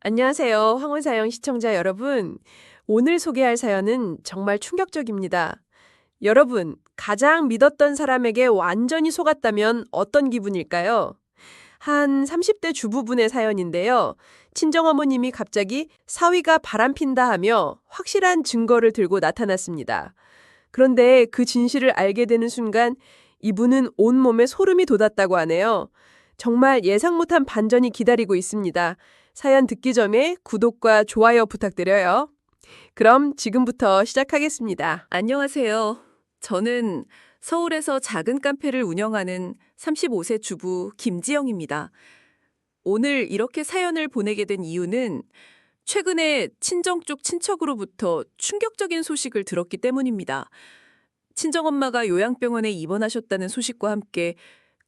안녕하세요. 황혼사연 시청자 여러분. 오늘 소개할 사연은 정말 충격적입니다. 여러분, 가장 믿었던 사람에게 완전히 속았다면 어떤 기분일까요? 한 30대 주부분의 사연인데요. 친정어머님이 갑자기 사위가 바람핀다 하며 확실한 증거를 들고 나타났습니다. 그런데 그 진실을 알게 되는 순간 이분은 온몸에 소름이 돋았다고 하네요. 정말 예상 못한 반전이 기다리고 있습니다. 사연 듣기 전에 구독과 좋아요 부탁드려요. 그럼 지금부터 시작하겠습니다. 안녕하세요. 저는 서울에서 작은 카페를 운영하는 35세 주부 김지영입니다. 오늘 이렇게 사연을 보내게 된 이유는 최근에 친정 쪽 친척으로부터 충격적인 소식을 들었기 때문입니다. 친정엄마가 요양병원에 입원하셨다는 소식과 함께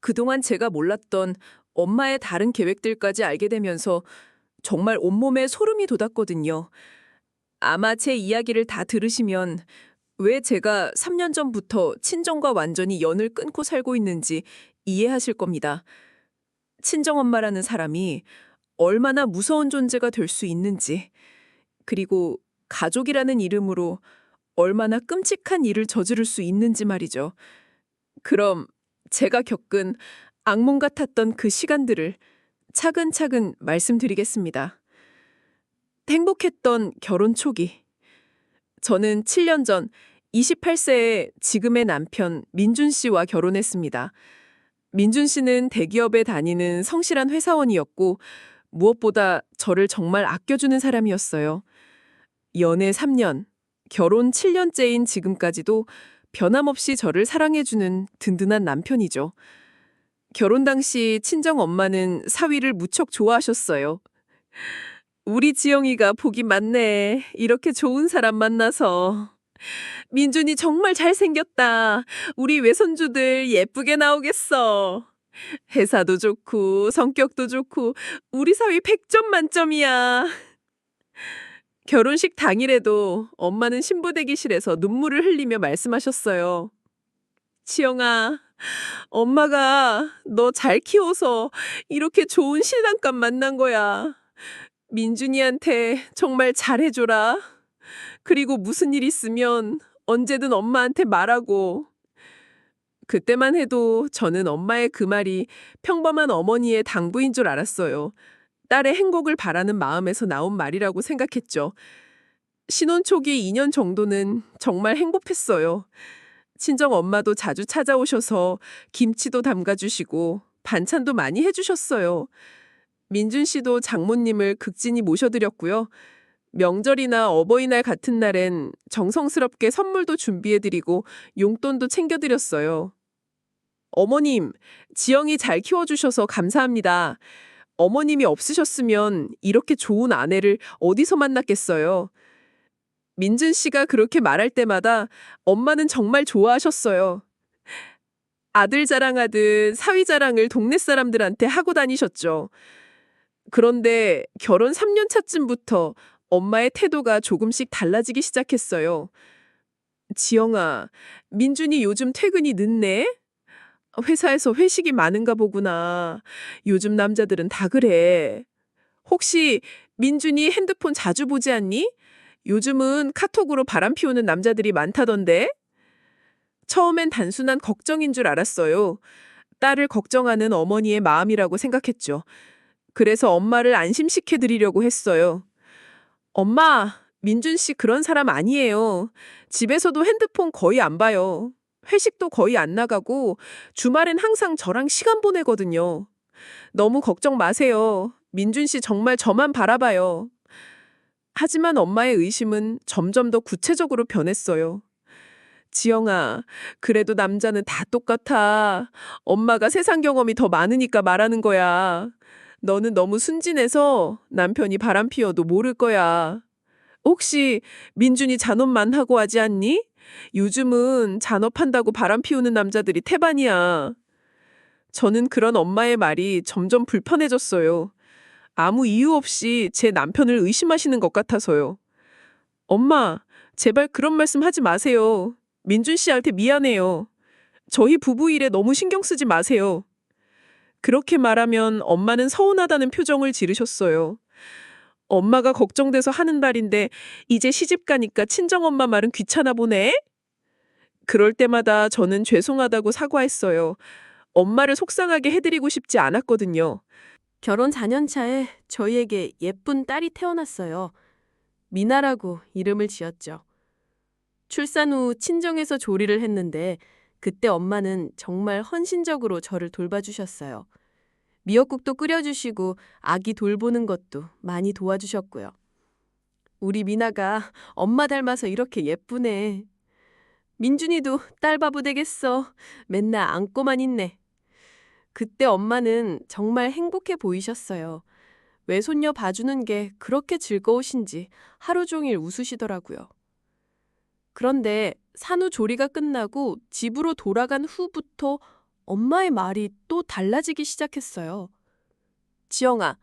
그동안 제가 몰랐던 엄마의 다른 계획들까지 알게 되면서 정말 온몸에 소름이 돋았거든요. 아마 제 이야기를 다 들으시면 왜 제가 3년 전부터 친정과 완전히 연을 끊고 살고 있는지 이해하실 겁니다. 친정엄마라는 사람이 얼마나 무서운 존재가 될 수 있는지, 그리고 가족이라는 이름으로 얼마나 끔찍한 일을 저지를 수 있는지 말이죠. 그럼 제가 겪은 악몽 같았던 그 시간들을 차근차근 말씀드리겠습니다. 행복했던 결혼 초기. 저는 7년 전 28세에 지금의 남편 민준 씨와 결혼했습니다. 민준 씨는 대기업에 다니는 성실한 회사원이었고 무엇보다 저를 정말 아껴주는 사람이었어요. 연애 3년, 결혼 7년째인 지금까지도 변함없이 저를 사랑해주는 든든한 남편이죠. 결혼 당시 친정 엄마는 사위를 무척 좋아하셨어요. 우리 지영이가 복이 많네. 이렇게 좋은 사람 만나서. 민준이 정말 잘생겼다. 우리 외손주들 예쁘게 나오겠어. 회사도 좋고 성격도 좋고 우리 사위 100점 만점이야. 결혼식 당일에도 엄마는 신부 대기실에서 눈물을 흘리며 말씀하셨어요. 지영아, 엄마가 너 잘 키워서 이렇게 좋은 신랑감 만난 거야. 민준이한테 정말 잘해줘라. 그리고 무슨 일 있으면 언제든 엄마한테 말하고. 그때만 해도 저는 엄마의 그 말이 평범한 어머니의 당부인 줄 알았어요. 딸의 행복을 바라는 마음에서 나온 말이라고 생각했죠. 신혼 초기 2년 정도는 정말 행복했어요. 친정 엄마도 자주 찾아오셔서 김치도 담가주시고 반찬도 많이 해주셨어요. 민준 씨도 장모님을 극진히 모셔드렸고요. 명절이나 어버이날 같은 날엔 정성스럽게 선물도 준비해드리고 용돈도 챙겨드렸어요. 어머님, 지영이 잘 키워주셔서 감사합니다. 어머님이 없으셨으면 이렇게 좋은 아내를 어디서 만났겠어요. 민준 씨가 그렇게 말할 때마다 엄마는 정말 좋아하셨어요. 아들 자랑하듯 사위 자랑을 동네 사람들한테 하고 다니셨죠. 그런데 결혼 3년 차쯤부터 엄마의 태도가 조금씩 달라지기 시작했어요. 지영아, 민준이 요즘 퇴근이 늦네? 회사에서 회식이 많은가 보구나. 요즘 남자들은 다 그래. 혹시 민준이 핸드폰 자주 보지 않니? 요즘은 카톡으로 바람 피우는 남자들이 많다던데? 처음엔 단순한 걱정인 줄 알았어요. 딸을 걱정하는 어머니의 마음이라고 생각했죠. 그래서 엄마를 안심시켜 드리려고 했어요. 엄마, 민준 씨 그런 사람 아니에요. 집에서도 핸드폰 거의 안 봐요. 회식도 거의 안 나가고 주말엔 항상 저랑 시간 보내거든요. 너무 걱정 마세요. 민준 씨 정말 저만 바라봐요. 하지만 엄마의 의심은 점점 더 구체적으로 변했어요. 지영아, 그래도 남자는 다 똑같아. 엄마가 세상 경험이 더 많으니까 말하는 거야. 너는 너무 순진해서 남편이 바람 피워도 모를 거야. 혹시 민준이 잔업만 하고 하지 않니? 요즘은 잔업한다고 바람 피우는 남자들이 태반이야. 저는 그런 엄마의 말이 점점 불편해졌어요. 아무 이유 없이 제 남편을 의심하시는 것 같아서요. 엄마, 제발 그런 말씀 하지 마세요. 민준 씨한테 미안해요. 저희 부부 일에 너무 신경 쓰지 마세요. 그렇게 말하면 엄마는 서운하다는 표정을 지르셨어요. 엄마가 걱정돼서 하는 말인데 이제 시집 가니까 친정엄마 말은 귀찮아 보네? 그럴 때마다 저는 죄송하다고 사과했어요. 엄마를 속상하게 해드리고 싶지 않았거든요. 결혼 4년 차에 저희에게 예쁜 딸이 태어났어요. 미나라고 이름을 지었죠. 출산 후 친정에서 조리를 했는데 그때 엄마는 정말 헌신적으로 저를 돌봐주셨어요. 미역국도 끓여주시고 아기 돌보는 것도 많이 도와주셨고요. 우리 미나가 엄마 닮아서 이렇게 예쁘네. 민준이도 딸 바보 되겠어. 맨날 안고만 있네. 그때 엄마는 정말 행복해 보이셨어요. 외손녀 봐주는 게 그렇게 즐거우신지 하루 종일 웃으시더라고요. 그런데 산후조리가 끝나고 집으로 돌아간 후부터 엄마의 말이 또 달라지기 시작했어요. 지영아,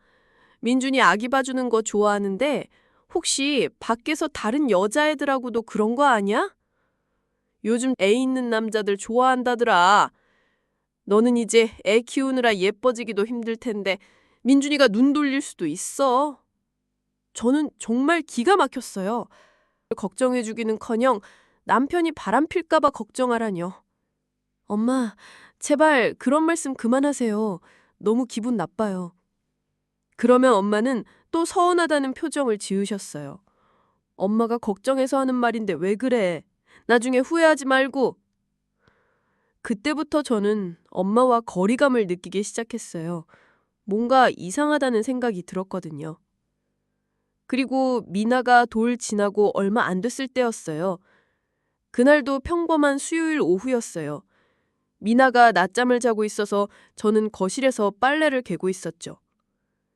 민준이 아기 봐주는 거 좋아하는데 혹시 밖에서 다른 여자애들하고도 그런 거 아니야? 요즘 애 있는 남자들 좋아한다더라. 너는 이제 애 키우느라 예뻐지기도 힘들 텐데 민준이가 눈 돌릴 수도 있어. 저는 정말 기가 막혔어요. 걱정해주기는커녕 남편이 바람필까봐 걱정하라뇨. 엄마, 제발 그런 말씀 그만하세요. 너무 기분 나빠요. 그러면 엄마는 또 서운하다는 표정을 지으셨어요. 엄마가 걱정해서 하는 말인데 왜 그래? 나중에 후회하지 말고. 그때부터 저는 엄마와 거리감을 느끼기 시작했어요. 뭔가 이상하다는 생각이 들었거든요. 그리고 미나가 돌 지나고 얼마 안 됐을 때였어요. 그날도 평범한 수요일 오후였어요. 미나가 낮잠을 자고 있어서 저는 거실에서 빨래를 개고 있었죠.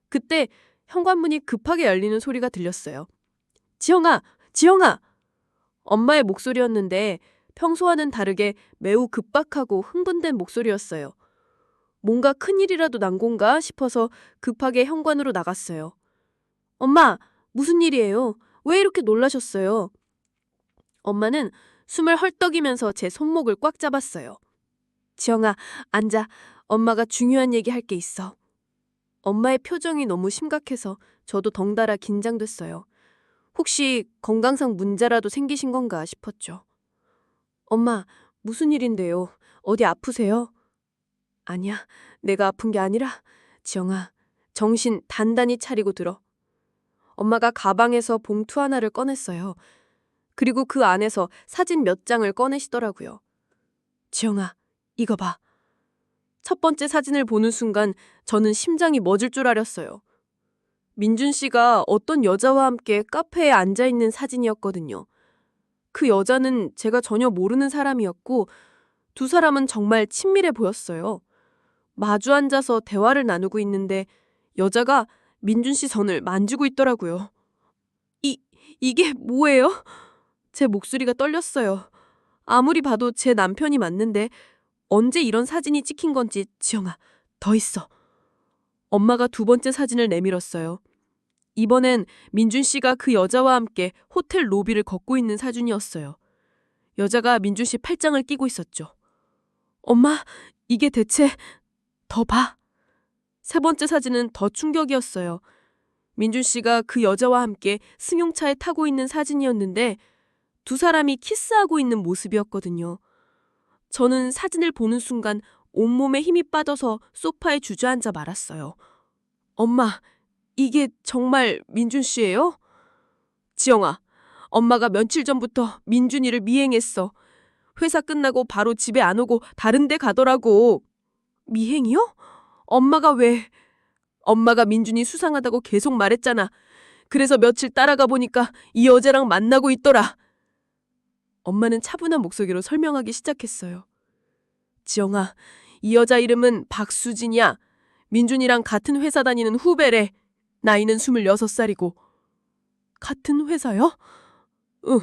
그때 현관문이 급하게 열리는 소리가 들렸어요. 지영아! 지영아! 엄마의 목소리였는데 평소와는 다르게 매우 급박하고 흥분된 목소리였어요. 뭔가 큰일이라도 난 건가 싶어서 급하게 현관으로 나갔어요. 엄마, 무슨 일이에요? 왜 이렇게 놀라셨어요? 엄마는 숨을 헐떡이면서 제 손목을 꽉 잡았어요. 지영아, 앉아. 엄마가 중요한 얘기 할 게 있어. 엄마의 표정이 너무 심각해서 저도 덩달아 긴장됐어요. 혹시 건강상 문제라도 생기신 건가 싶었죠. 엄마, 무슨 일인데요? 어디 아프세요? 아니야, 내가 아픈 게 아니라 지영아, 정신 단단히 차리고 들어. 엄마가 가방에서 봉투 하나를 꺼냈어요. 그리고 그 안에서 사진 몇 장을 꺼내시더라고요. 지영아, 이거 봐. 첫 번째 사진을 보는 순간 저는 심장이 멎을 줄 알았어요. 민준 씨가 어떤 여자와 함께 카페에 앉아 있는 사진이었거든요. 그 여자는 제가 전혀 모르는 사람이었고 두 사람은 정말 친밀해 보였어요. 마주 앉아서 대화를 나누고 있는데 여자가 민준 씨 손을 만지고 있더라고요. 이게 뭐예요? 제 목소리가 떨렸어요. 아무리 봐도 제 남편이 맞는데 언제 이런 사진이 찍힌 건지 지영아, 더 있어. 엄마가 두 번째 사진을 내밀었어요. 이번엔 민준 씨가 그 여자와 함께 호텔 로비를 걷고 있는 사진이었어요. 여자가 민준 씨 팔짱을 끼고 있었죠. 엄마, 이게 대체... 더 봐. 세 번째 사진은 더 충격이었어요. 민준 씨가 그 여자와 함께 승용차에 타고 있는 사진이었는데 두 사람이 키스하고 있는 모습이었거든요. 저는 사진을 보는 순간 온몸에 힘이 빠져서 소파에 주저앉아 말았어요. 엄마, 이게 정말 민준 씨예요? 지영아, 엄마가 며칠 전부터 민준이를 미행했어. 회사 끝나고 바로 집에 안 오고 다른 데 가더라고. 미행이요? 엄마가 왜... 엄마가 민준이 수상하다고 계속 말했잖아. 그래서 며칠 따라가 보니까 이 여자랑 만나고 있더라. 엄마는 차분한 목소리로 설명하기 시작했어요. 지영아, 이 여자 이름은 박수진이야. 민준이랑 같은 회사 다니는 후배래. 나이는 26살이고. 같은 회사요? 응.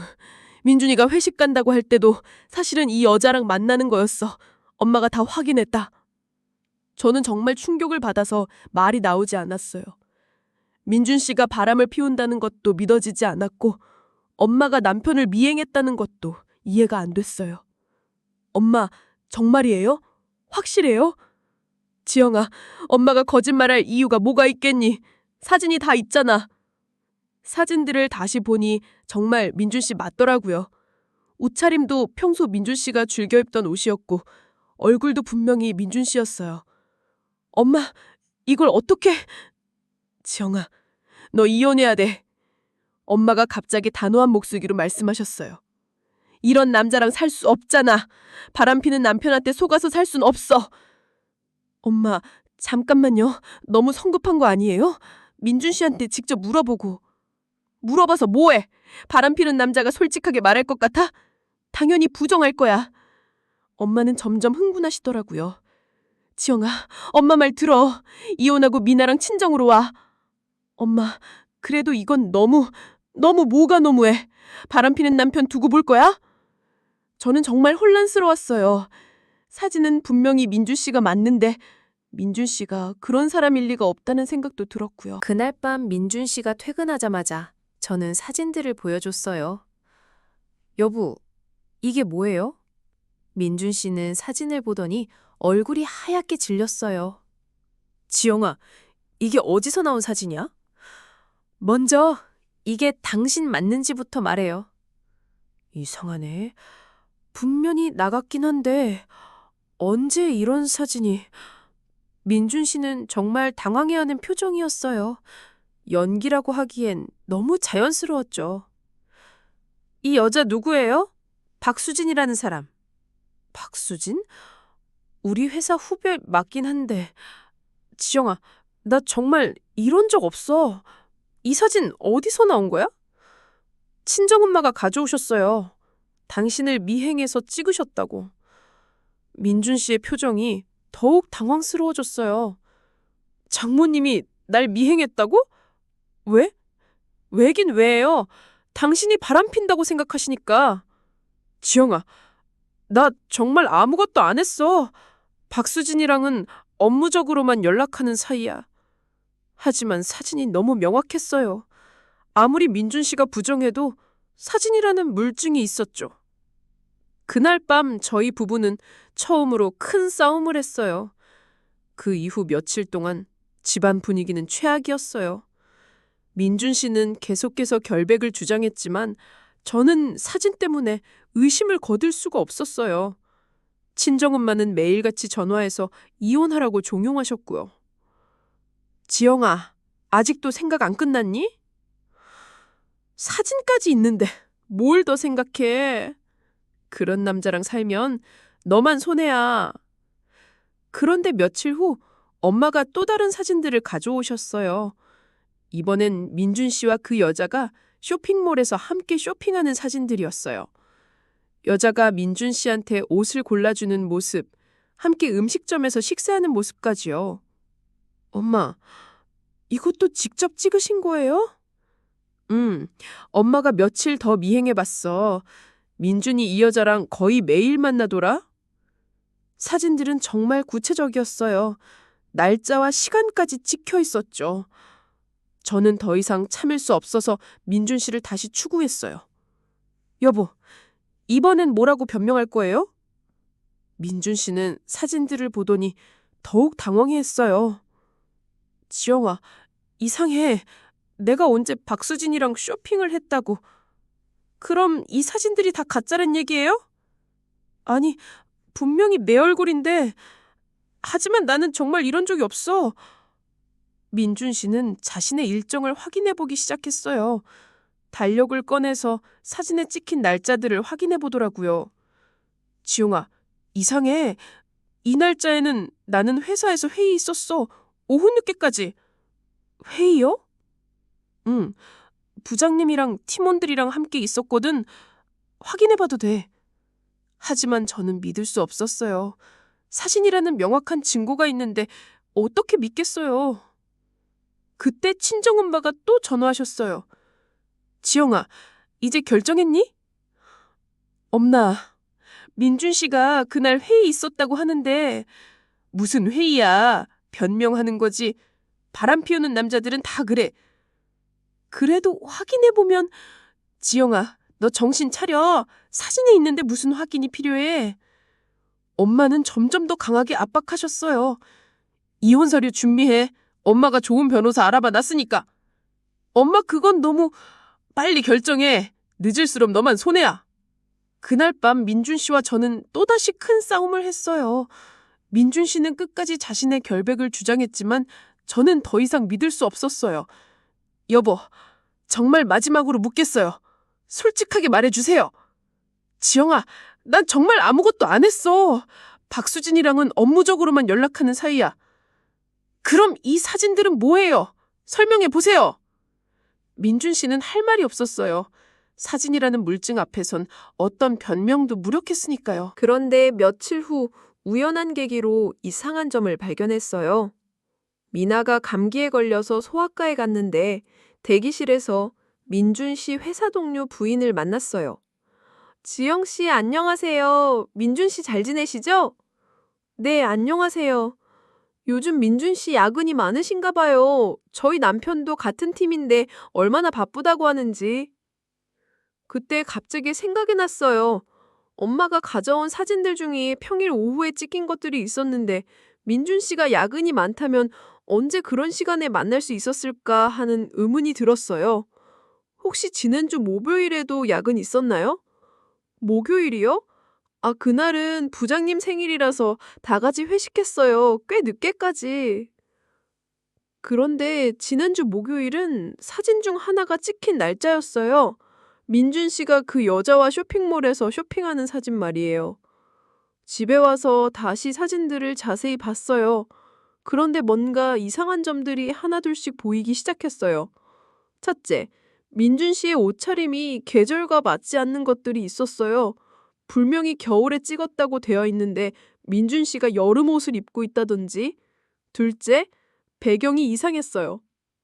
민준이가 회식 간다고 할 때도 사실은 이 여자랑 만나는 거였어. 엄마가 다 확인했다. 저는 정말 충격을 받아서 말이 나오지 않았어요. 민준 씨가 바람을 피운다는 것도 믿어지지 않았고 엄마가 남편을 미행했다는 것도 이해가 안 됐어요. 엄마, 정말이에요? 확실해요? 지영아, 엄마가 거짓말할 이유가 뭐가 있겠니? 사진이 다 있잖아. 사진들을 다시 보니 정말 민준 씨 맞더라고요. 옷차림도 평소 민준 씨가 즐겨 입던 옷이었고 얼굴도 분명히 민준 씨였어요. 엄마, 이걸 어떻게... 지영아, 너 이혼해야 돼. 엄마가 갑자기 단호한 목소리로 말씀하셨어요. 이런 남자랑 살 수 없잖아. 바람피는 남편한테 속아서 살 순 없어. 엄마, 잠깐만요. 너무 성급한 거 아니에요? 민준 씨한테 직접 물어보고. 물어봐서 뭐해? 바람피는 남자가 솔직하게 말할 것 같아? 당연히 부정할 거야. 엄마는 점점 흥분하시더라고요. 지영아, 엄마 말 들어. 이혼하고 미나랑 친정으로 와. 엄마, 그래도 이건 너무 뭐가 너무해. 바람피는 남편 두고 볼 거야? 저는 정말 혼란스러웠어요. 사진은 분명히 민준 씨가 맞는데 민준 씨가 그런 사람일 리가 없다는 생각도 들었고요. 그날 밤 민준 씨가 퇴근하자마자 저는 사진들을 보여줬어요. 여보, 이게 뭐예요? 민준 씨는 사진을 보더니 얼굴이 하얗게 질렸어요. 지영아, 이게 어디서 나온 사진이야? 먼저 이게 당신 맞는지부터 말해요. 이상하네. 분명히 나 같긴 한데 언제 이런 사진이... 민준 씨는 정말 당황해하는 표정이었어요. 연기라고 하기엔 너무 자연스러웠죠. 이 여자 누구예요? 박수진이라는 사람. 박수진? 우리 회사 후배 맞긴 한데. 지영아, 나 정말 이런 적 없어. 이 사진 어디서 나온 거야? 친정엄마가 가져오셨어요. 당신을 미행해서 찍으셨다고. 민준 씨의 표정이 더욱 당황스러워졌어요. 장모님이 날 미행했다고? 왜? 왜긴 왜요? 당신이 바람핀다고 생각하시니까. 지영아, 나 정말 아무것도 안 했어. 박수진이랑은 업무적으로만 연락하는 사이야. 하지만 사진이 너무 명확했어요. 아무리 민준 씨가 부정해도 사진이라는 물증이 있었죠. 그날 밤 저희 부부는 처음으로 큰 싸움을 했어요. 그 이후 며칠 동안 집안 분위기는 최악이었어요. 민준 씨는 계속해서 결백을 주장했지만 저는 사진 때문에 의심을 거둘 수가 없었어요. 친정엄마는 매일같이 전화해서 이혼하라고 종용하셨고요. 지영아, 아직도 생각 안 끝났니? 사진까지 있는데 뭘 더 생각해? 그런 남자랑 살면 너만 손해야. 그런데 며칠 후 엄마가 또 다른 사진들을 가져오셨어요. 이번엔 민준 씨와 그 여자가 쇼핑몰에서 함께 쇼핑하는 사진들이었어요. 여자가 민준 씨한테 옷을 골라주는 모습, 함께 음식점에서 식사하는 모습까지요. 엄마, 이것도 직접 찍으신 거예요? 엄마가 며칠 더 미행해봤어. 민준이 이 여자랑 거의 매일 만나더라. 사진들은 정말 구체적이었어요. 날짜와 시간까지 찍혀 있었죠. 저는 더 이상 참을 수 없어서 민준 씨를 다시 추구했어요. 여보, 이번엔 뭐라고 변명할 거예요? 민준 씨는 사진들을 보더니 더욱 당황해했어요. 지영아, 이상해. 내가 언제 박수진이랑 쇼핑을 했다고. 그럼 이 사진들이 다 가짜란 얘기예요? 아니, 분명히 내 얼굴인데. 하지만 나는 정말 이런 적이 없어. 민준 씨는 자신의 일정을 확인해 보기 시작했어요. 달력을 꺼내서 사진에 찍힌 날짜들을 확인해 보더라고요. 지용아, 이상해. 이 날짜에는 나는 회사에서 회의 있었어. 오후 늦게까지. 회의요? 응. 부장님이랑 팀원들이랑 함께 있었거든. 확인해봐도 돼. 하지만 저는 믿을 수 없었어요. 사진이라는 명확한 증거가 있는데 어떻게 믿겠어요. 그때 친정엄마가 또 전화하셨어요. 지영아, 이제 결정했니? 엄마, 민준 씨가 그날 회의 있었다고 하는데 무슨 회의야. 변명하는 거지. 바람 피우는 남자들은 다 그래. 그래도 확인해보면. 지영아, 너 정신 차려. 사진에 있는데 무슨 확인이 필요해. 엄마는 점점 더 강하게 압박하셨어요. 이혼 서류 준비해. 엄마가 좋은 변호사 알아봐 놨으니까. 엄마 그건 너무 빨리 결정해. 늦을수록 너만 손해야. 그날 밤 민준 씨와 저는 또다시 큰 싸움을 했어요. 민준 씨는 끝까지 자신의 결백을 주장했지만 저는 더 이상 믿을 수 없었어요. 여보, 정말 마지막으로 묻겠어요. 솔직하게 말해주세요. 지영아, 난 정말 아무것도 안 했어. 박수진이랑은 업무적으로만 연락하는 사이야. 그럼 이 사진들은 뭐예요? 설명해 보세요. 민준 씨는 할 말이 없었어요. 사진이라는 물증 앞에선 어떤 변명도 무력했으니까요. 그런데 며칠 후 우연한 계기로 이상한 점을 발견했어요. 미나가 감기에 걸려서 소아과에 갔는데 대기실에서 민준 씨 회사 동료 부인을 만났어요. 지영 씨 안녕하세요. 민준 씨 잘 지내시죠? 네, 안녕하세요. 요즘 민준 씨 야근이 많으신가 봐요. 저희 남편도 같은 팀인데 얼마나 바쁘다고 하는지. 그때 갑자기 생각이 났어요. 엄마가 가져온 사진들 중에 평일 오후에 찍힌 것들이 있었는데 민준 씨가 야근이 많다면 언제 그런 시간에 만날 수 있었을까 하는 의문이 들었어요. 혹시 지난주 목요일에도 야근 있었나요? 목요일이요? 아, 그날은 부장님 생일이라서 다 같이 회식했어요. 꽤 늦게까지. 그런데 지난주 목요일은 사진 중 하나가 찍힌 날짜였어요. 민준 씨가 그 여자와 쇼핑몰에서 쇼핑하는 사진 말이에요. 집에 와서 다시 사진들을 자세히 봤어요. 그런데 뭔가 이상한 점들이 하나둘씩 보이기 시작했어요. 첫째, 민준 씨의 옷차림이 계절과 맞지 않는 것들이 있었어요. 분명히 겨울에 찍었다고 되어 있는데 민준 씨가 여름 옷을 입고 있다든지. 둘째, 배경이 이상했어요.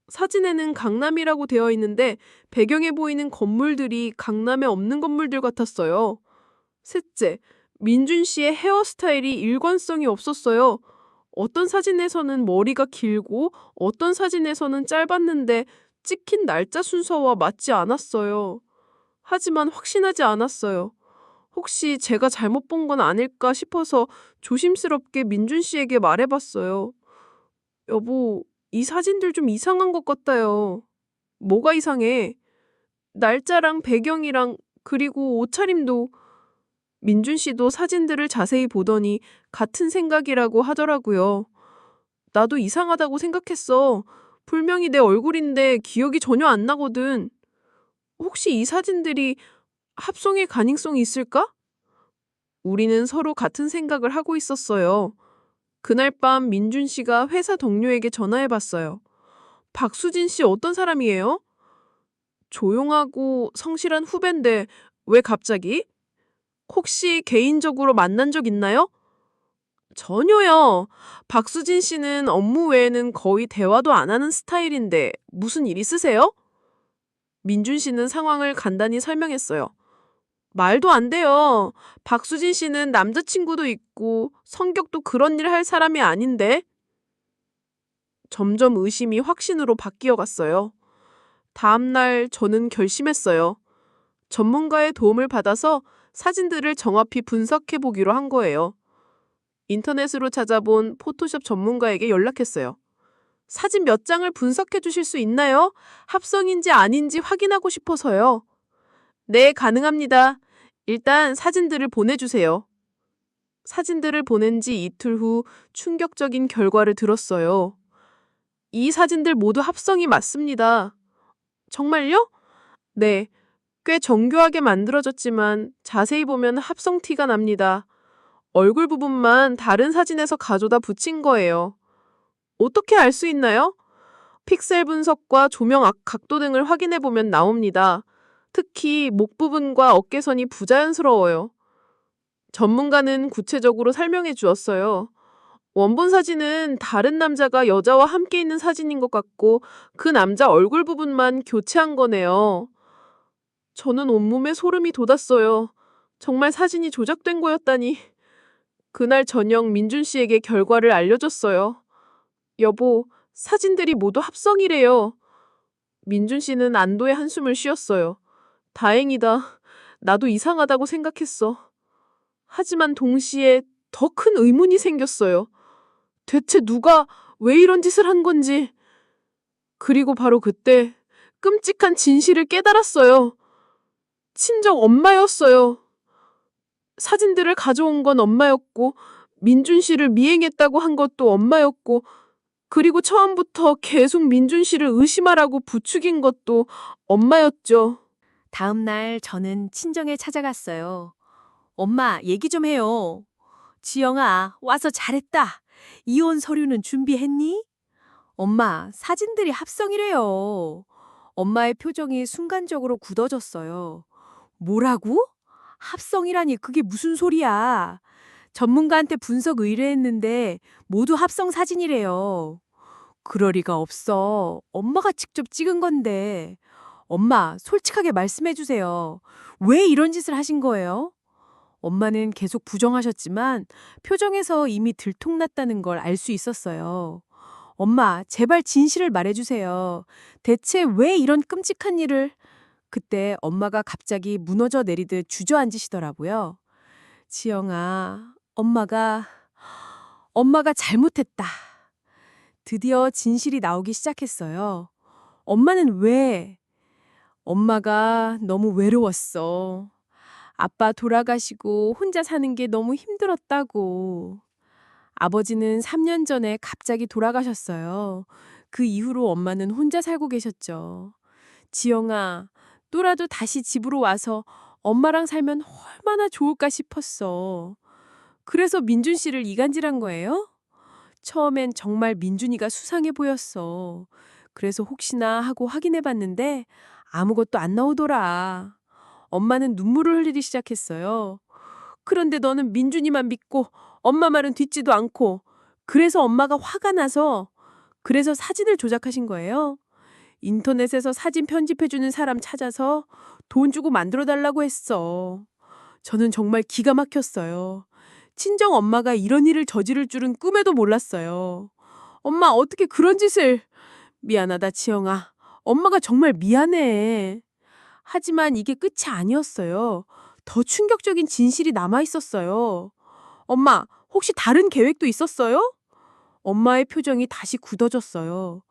사진에는 강남이라고 되어 있는데 배경에 보이는 건물들이 강남에 없는 건물들 같았어요. 셋째, 민준 씨의 헤어스타일이 일관성이 없었어요. 어떤 사진에서는 머리가 길고 어떤 사진에서는 짧았는데 찍힌 날짜 순서와 맞지 않았어요. 하지만 확신하지 않았어요. 혹시 제가 잘못 본 건 아닐까 싶어서 조심스럽게 민준 씨에게 말해봤어요. 여보, 이 사진들 좀 이상한 것 같아요. 뭐가 이상해? 날짜랑 배경이랑 그리고 옷차림도. 민준 씨도 사진들을 자세히 보더니 같은 생각이라고 하더라고요. 나도 이상하다고 생각했어. 분명히 내 얼굴인데 기억이 전혀 안 나거든. 혹시 이 사진들이 합성의 가능성이 있을까? 우리는 서로 같은 생각을 하고 있었어요. 그날 밤 민준 씨가 회사 동료에게 전화해봤어요. 박수진 씨 어떤 사람이에요? 조용하고 성실한 후배인데 왜 갑자기? 혹시 개인적으로 만난 적 있나요? 전혀요. 박수진 씨는 업무 외에는 거의 대화도 안 하는 스타일인데 무슨 일 있으세요? 민준 씨는 상황을 간단히 설명했어요. 말도 안 돼요. 박수진 씨는 남자친구도 있고 성격도 그런 일 할 사람이 아닌데. 점점 의심이 확신으로 바뀌어 갔어요. 다음 날 저는 결심했어요. 전문가의 도움을 받아서 사진들을 정확히 분석해 보기로 한 거예요. 인터넷으로 찾아본 포토샵 전문가에게 연락했어요. 사진 몇 장을 분석해 주실 수 있나요? 합성인지 아닌지 확인하고 싶어서요. 네, 가능합니다. 일단 사진들을 보내주세요. 사진들을 보낸 지 이틀 후 충격적인 결과를 들었어요. 이 사진들 모두 합성이 맞습니다. 정말요? 네, 꽤 정교하게 만들어졌지만 자세히 보면 합성 티가 납니다. 얼굴 부분만 다른 사진에서 가져다 붙인 거예요. 어떻게 알 수 있나요? 픽셀 분석과 조명 각도 등을 확인해 보면 나옵니다. 특히 목 부분과 어깨선이 부자연스러워요. 전문가는 구체적으로 설명해 주었어요. 원본 사진은 다른 남자가 여자와 함께 있는 사진인 것 같고 그 남자 얼굴 부분만 교체한 거네요. 저는 온몸에 소름이 돋았어요. 정말 사진이 조작된 거였다니. 그날 저녁 민준 씨에게 결과를 알려줬어요. 여보, 사진들이 모두 합성이래요. 민준 씨는 안도의 한숨을 쉬었어요. 다행이다. 나도 이상하다고 생각했어. 하지만 동시에 더 큰 의문이 생겼어요. 대체 누가 왜 이런 짓을 한 건지. 그리고 바로 그때 끔찍한 진실을 깨달았어요. 친정 엄마였어요. 사진들을 가져온 건 엄마였고, 민준 씨를 미행했다고 한 것도 엄마였고, 그리고 처음부터 계속 민준 씨를 의심하라고 부추긴 것도 엄마였죠. 다음 날 저는 친정에 찾아갔어요. 엄마, 얘기 좀 해요. 지영아, 와서 잘했다. 이혼 서류는 준비했니? 엄마, 사진들이 합성이래요. 엄마의 표정이 순간적으로 굳어졌어요. 뭐라고? 합성이라니 그게 무슨 소리야? 전문가한테 분석 의뢰했는데 모두 합성 사진이래요. 그럴 리가 없어. 엄마가 직접 찍은 건데. 엄마, 솔직하게 말씀해 주세요. 왜 이런 짓을 하신 거예요? 엄마는 계속 부정하셨지만 표정에서 이미 들통났다는 걸 알 수 있었어요. 엄마, 제발 진실을 말해 주세요. 대체 왜 이런 끔찍한 일을... 그때 엄마가 갑자기 무너져 내리듯 주저앉으시더라고요. 지영아, 엄마가 잘못했다. 드디어 진실이 나오기 시작했어요. 엄마는 왜? 엄마가 너무 외로웠어. 아빠 돌아가시고 혼자 사는 게 너무 힘들었다고. 아버지는 3년 전에 갑자기 돌아가셨어요. 그 이후로 엄마는 혼자 살고 계셨죠. 지영아, 또라도 다시 집으로 와서 엄마랑 살면 얼마나 좋을까 싶었어. 그래서 민준 씨를 이간질한 거예요? 처음엔 정말 민준이가 수상해 보였어. 그래서 혹시나 하고 확인해 봤는데 아무것도 안 나오더라. 엄마는 눈물을 흘리기 시작했어요. 그런데 너는 민준이만 믿고 엄마 말은 듣지도 않고 그래서 엄마가 화가 나서 그래서 사진을 조작하신 거예요? 인터넷에서 사진 편집해주는 사람 찾아서 돈 주고 만들어 달라고 했어. 저는 정말 기가 막혔어요. 친정 엄마가 이런 일을 저지를 줄은 꿈에도 몰랐어요. 엄마, 어떻게 그런 짓을... 미안하다, 지영아. 엄마가 정말 미안해. 하지만 이게 끝이 아니었어요. 더 충격적인 진실이 남아 있었어요. 엄마, 혹시 다른 계획도 있었어요? 엄마의 표정이 다시 굳어졌어요.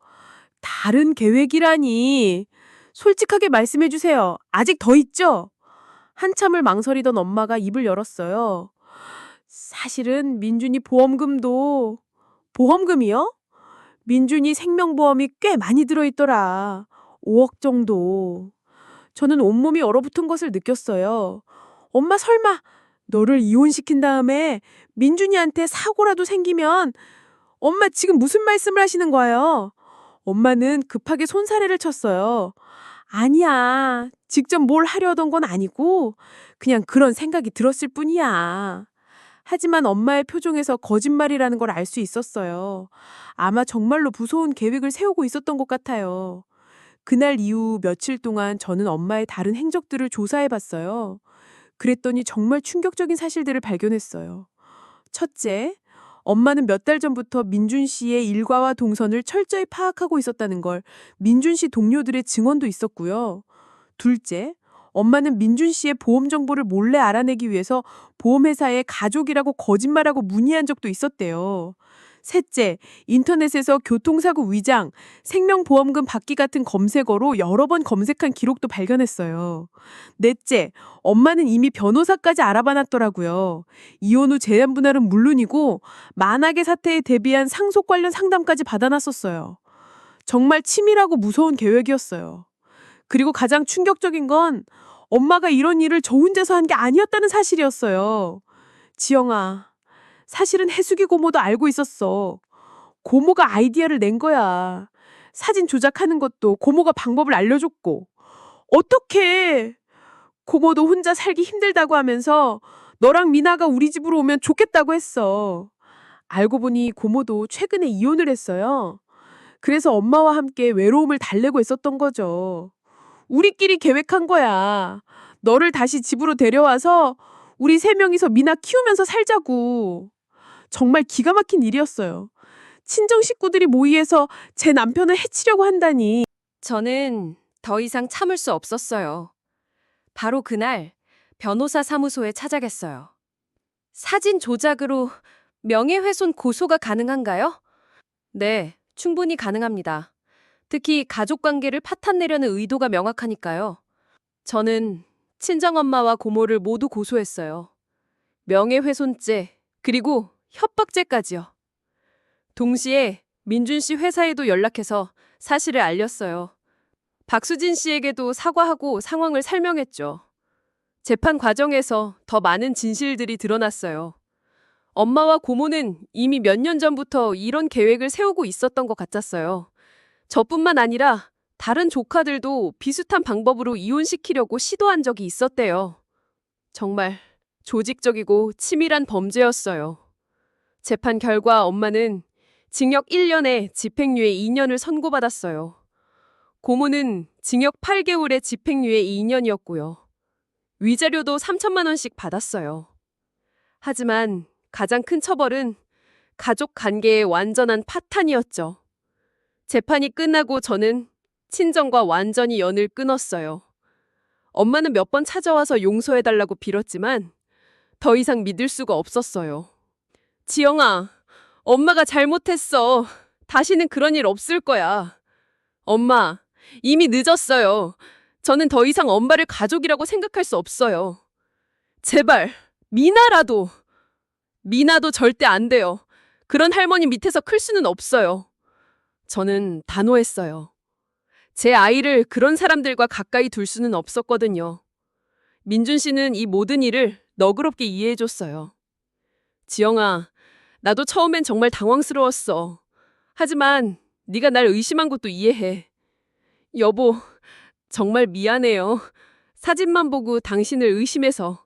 다른 계획이라니. 솔직하게 말씀해 주세요. 아직 더 있죠? 한참을 망설이던 엄마가 입을 열었어요. 사실은 민준이 보험금도... 보험금이요? 민준이 생명보험이 꽤 많이 들어있더라. 5억 정도. 저는 온몸이 얼어붙은 것을 느꼈어요. 엄마, 설마 너를 이혼시킨 다음에 민준이한테 사고라도 생기면... 엄마, 지금 무슨 말씀을 하시는 거예요? 엄마는 급하게 손사래를 쳤어요. 아니야. 직접 뭘 하려던 건 아니고 그냥 그런 생각이 들었을 뿐이야. 하지만 엄마의 표정에서 거짓말이라는 걸 알 수 있었어요. 아마 정말로 무서운 계획을 세우고 있었던 것 같아요. 그날 이후 며칠 동안 저는 엄마의 다른 행적들을 조사해 봤어요. 그랬더니 정말 충격적인 사실들을 발견했어요. 첫째, 엄마는 몇 달 전부터 민준 씨의 일과와 동선을 철저히 파악하고 있었다는 걸 민준 씨 동료들의 증언도 있었고요. 둘째, 엄마는 민준 씨의 보험 정보를 몰래 알아내기 위해서 보험회사에 가족이라고 거짓말하고 문의한 적도 있었대요. 셋째, 인터넷에서 교통사고 위장, 생명보험금 받기 같은 검색어로 여러 번 검색한 기록도 발견했어요. 넷째, 엄마는 이미 변호사까지 알아봐놨더라고요. 이혼 후 재산분할은 물론이고 만악의 사태에 대비한 상속 관련 상담까지 받아놨었어요. 정말 치밀하고 무서운 계획이었어요. 그리고 가장 충격적인 건 엄마가 이런 일을 저 혼자서 한 게 아니었다는 사실이었어요. 지영아, 사실은 해숙이 고모도 알고 있었어. 고모가 아이디어를 낸 거야. 사진 조작하는 것도 고모가 방법을 알려줬고. 어떻게 고모도 혼자 살기 힘들다고 하면서 너랑 미나가 우리 집으로 오면 좋겠다고 했어. 알고 보니 고모도 최근에 이혼을 했어요. 그래서 엄마와 함께 외로움을 달래고 있었던 거죠. 우리끼리 계획한 거야. 너를 다시 집으로 데려와서 우리 세 명이서 미나 키우면서 살자고. 정말 기가 막힌 일이었어요. 친정 식구들이 모의해서 제 남편을 해치려고 한다니. 저는 더 이상 참을 수 없었어요. 바로 그날 변호사 사무소에 찾아갔어요. 사진 조작으로 명예훼손 고소가 가능한가요? 네, 충분히 가능합니다. 특히 가족 관계를 파탄내려는 의도가 명확하니까요. 저는 친정엄마와 고모를 모두 고소했어요. 명예훼손죄, 그리고 협박죄까지요. 동시에 민준 씨 회사에도 연락해서 사실을 알렸어요. 박수진 씨에게도 사과하고 상황을 설명했죠. 재판 과정에서 더 많은 진실들이 드러났어요. 엄마와 고모는 이미 몇 년 전부터 이런 계획을 세우고 있었던 것 같았어요. 저뿐만 아니라 다른 조카들도 비슷한 방법으로 이혼시키려고 시도한 적이 있었대요. 정말 조직적이고 치밀한 범죄였어요. 재판 결과 엄마는 징역 1년에 집행유예 2년을 선고받았어요. 고모는 징역 8개월에 집행유예 2년이었고요. 위자료도 3천만 원씩 받았어요. 하지만 가장 큰 처벌은 가족 관계의 완전한 파탄이었죠. 재판이 끝나고 저는 친정과 완전히 연을 끊었어요. 엄마는 몇 번 찾아와서 용서해달라고 빌었지만 더 이상 믿을 수가 없었어요. 지영아, 엄마가 잘못했어. 다시는 그런 일 없을 거야. 엄마, 이미 늦었어요. 저는 더 이상 엄마를 가족이라고 생각할 수 없어요. 제발, 미나라도. 미나도 절대 안 돼요. 그런 할머니 밑에서 클 수는 없어요. 저는 단호했어요. 제 아이를 그런 사람들과 가까이 둘 수는 없었거든요. 민준 씨는 이 모든 일을 너그럽게 이해해줬어요. 지영아, 나도 처음엔 정말 당황스러웠어. 하지만 네가 날 의심한 것도 이해해. 여보, 정말 미안해요. 사진만 보고 당신을 의심해서.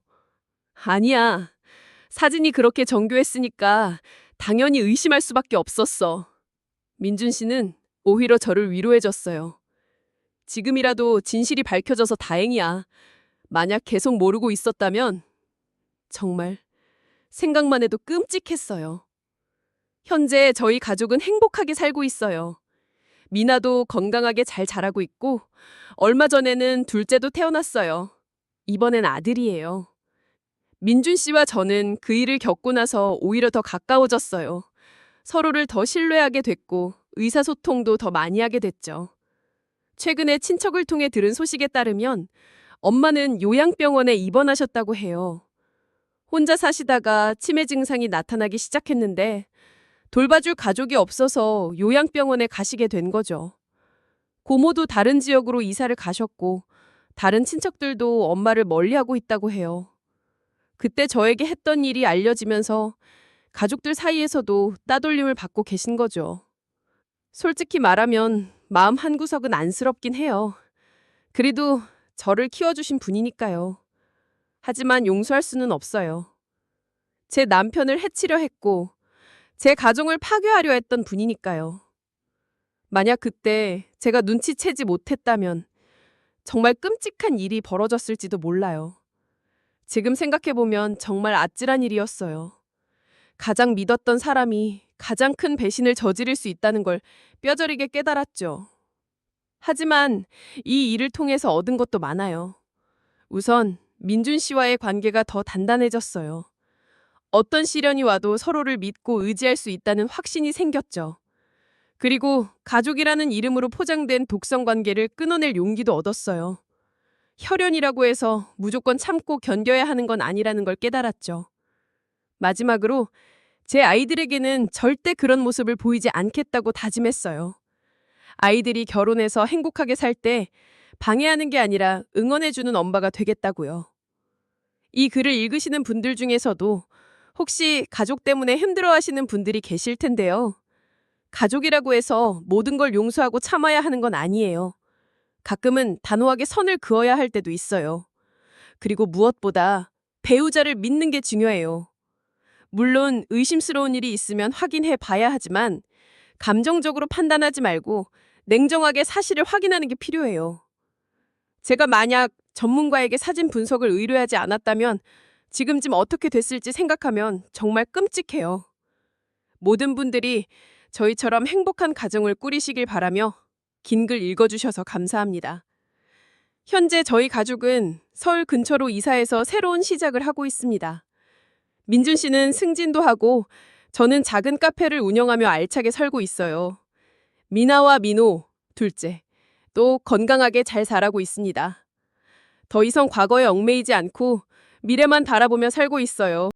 아니야. 사진이 그렇게 정교했으니까 당연히 의심할 수밖에 없었어. 민준 씨는 오히려 저를 위로해줬어요. 지금이라도 진실이 밝혀져서 다행이야. 만약 계속 모르고 있었다면 정말 생각만 해도 끔찍했어요. 현재 저희 가족은 행복하게 살고 있어요. 미나도 건강하게 잘 자라고 있고 얼마 전에는 둘째도 태어났어요. 이번엔 아들이에요. 민준 씨와 저는 그 일을 겪고 나서 오히려 더 가까워졌어요. 서로를 더 신뢰하게 됐고 의사소통도 더 많이 하게 됐죠. 최근에 친척을 통해 들은 소식에 따르면 엄마는 요양병원에 입원하셨다고 해요. 혼자 사시다가 치매 증상이 나타나기 시작했는데 돌봐줄 가족이 없어서 요양병원에 가시게 된 거죠. 고모도 다른 지역으로 이사를 가셨고 다른 친척들도 엄마를 멀리하고 있다고 해요. 그때 저에게 했던 일이 알려지면서 가족들 사이에서도 따돌림을 받고 계신 거죠. 솔직히 말하면 마음 한구석은 안쓰럽긴 해요. 그래도 저를 키워주신 분이니까요. 하지만 용서할 수는 없어요. 제 남편을 해치려 했고 제 가정을 파괴하려 했던 분이니까요. 만약 그때 제가 눈치채지 못했다면 정말 끔찍한 일이 벌어졌을지도 몰라요. 지금 생각해보면 정말 아찔한 일이었어요. 가장 믿었던 사람이 가장 큰 배신을 저지를 수 있다는 걸 뼈저리게 깨달았죠. 하지만 이 일을 통해서 얻은 것도 많아요. 우선 민준 씨와의 관계가 더 단단해졌어요. 어떤 시련이 와도 서로를 믿고 의지할 수 있다는 확신이 생겼죠. 그리고 가족이라는 이름으로 포장된 독성 관계를 끊어낼 용기도 얻었어요. 혈연이라고 해서 무조건 참고 견뎌야 하는 건 아니라는 걸 깨달았죠. 마지막으로 제 아이들에게는 절대 그런 모습을 보이지 않겠다고 다짐했어요. 아이들이 결혼해서 행복하게 살 때 방해하는 게 아니라 응원해주는 엄마가 되겠다고요. 이 글을 읽으시는 분들 중에서도 혹시 가족 때문에 힘들어하시는 분들이 계실 텐데요. 가족이라고 해서 모든 걸 용서하고 참아야 하는 건 아니에요. 가끔은 단호하게 선을 그어야 할 때도 있어요. 그리고 무엇보다 배우자를 믿는 게 중요해요. 물론 의심스러운 일이 있으면 확인해 봐야 하지만 감정적으로 판단하지 말고 냉정하게 사실을 확인하는 게 필요해요. 제가 만약 전문가에게 사진 분석을 의뢰하지 않았다면 지금쯤 어떻게 됐을지 생각하면 정말 끔찍해요. 모든 분들이 저희처럼 행복한 가정을 꾸리시길 바라며 긴 글 읽어주셔서 감사합니다. 현재 저희 가족은 서울 근처로 이사해서 새로운 시작을 하고 있습니다. 민준 씨는 승진도 하고 저는 작은 카페를 운영하며 알차게 살고 있어요. 미나와 민호, 둘째, 또 건강하게 잘 자라고 있습니다. 더 이상 과거에 얽매이지 않고 미래만 바라보며 살고 있어요.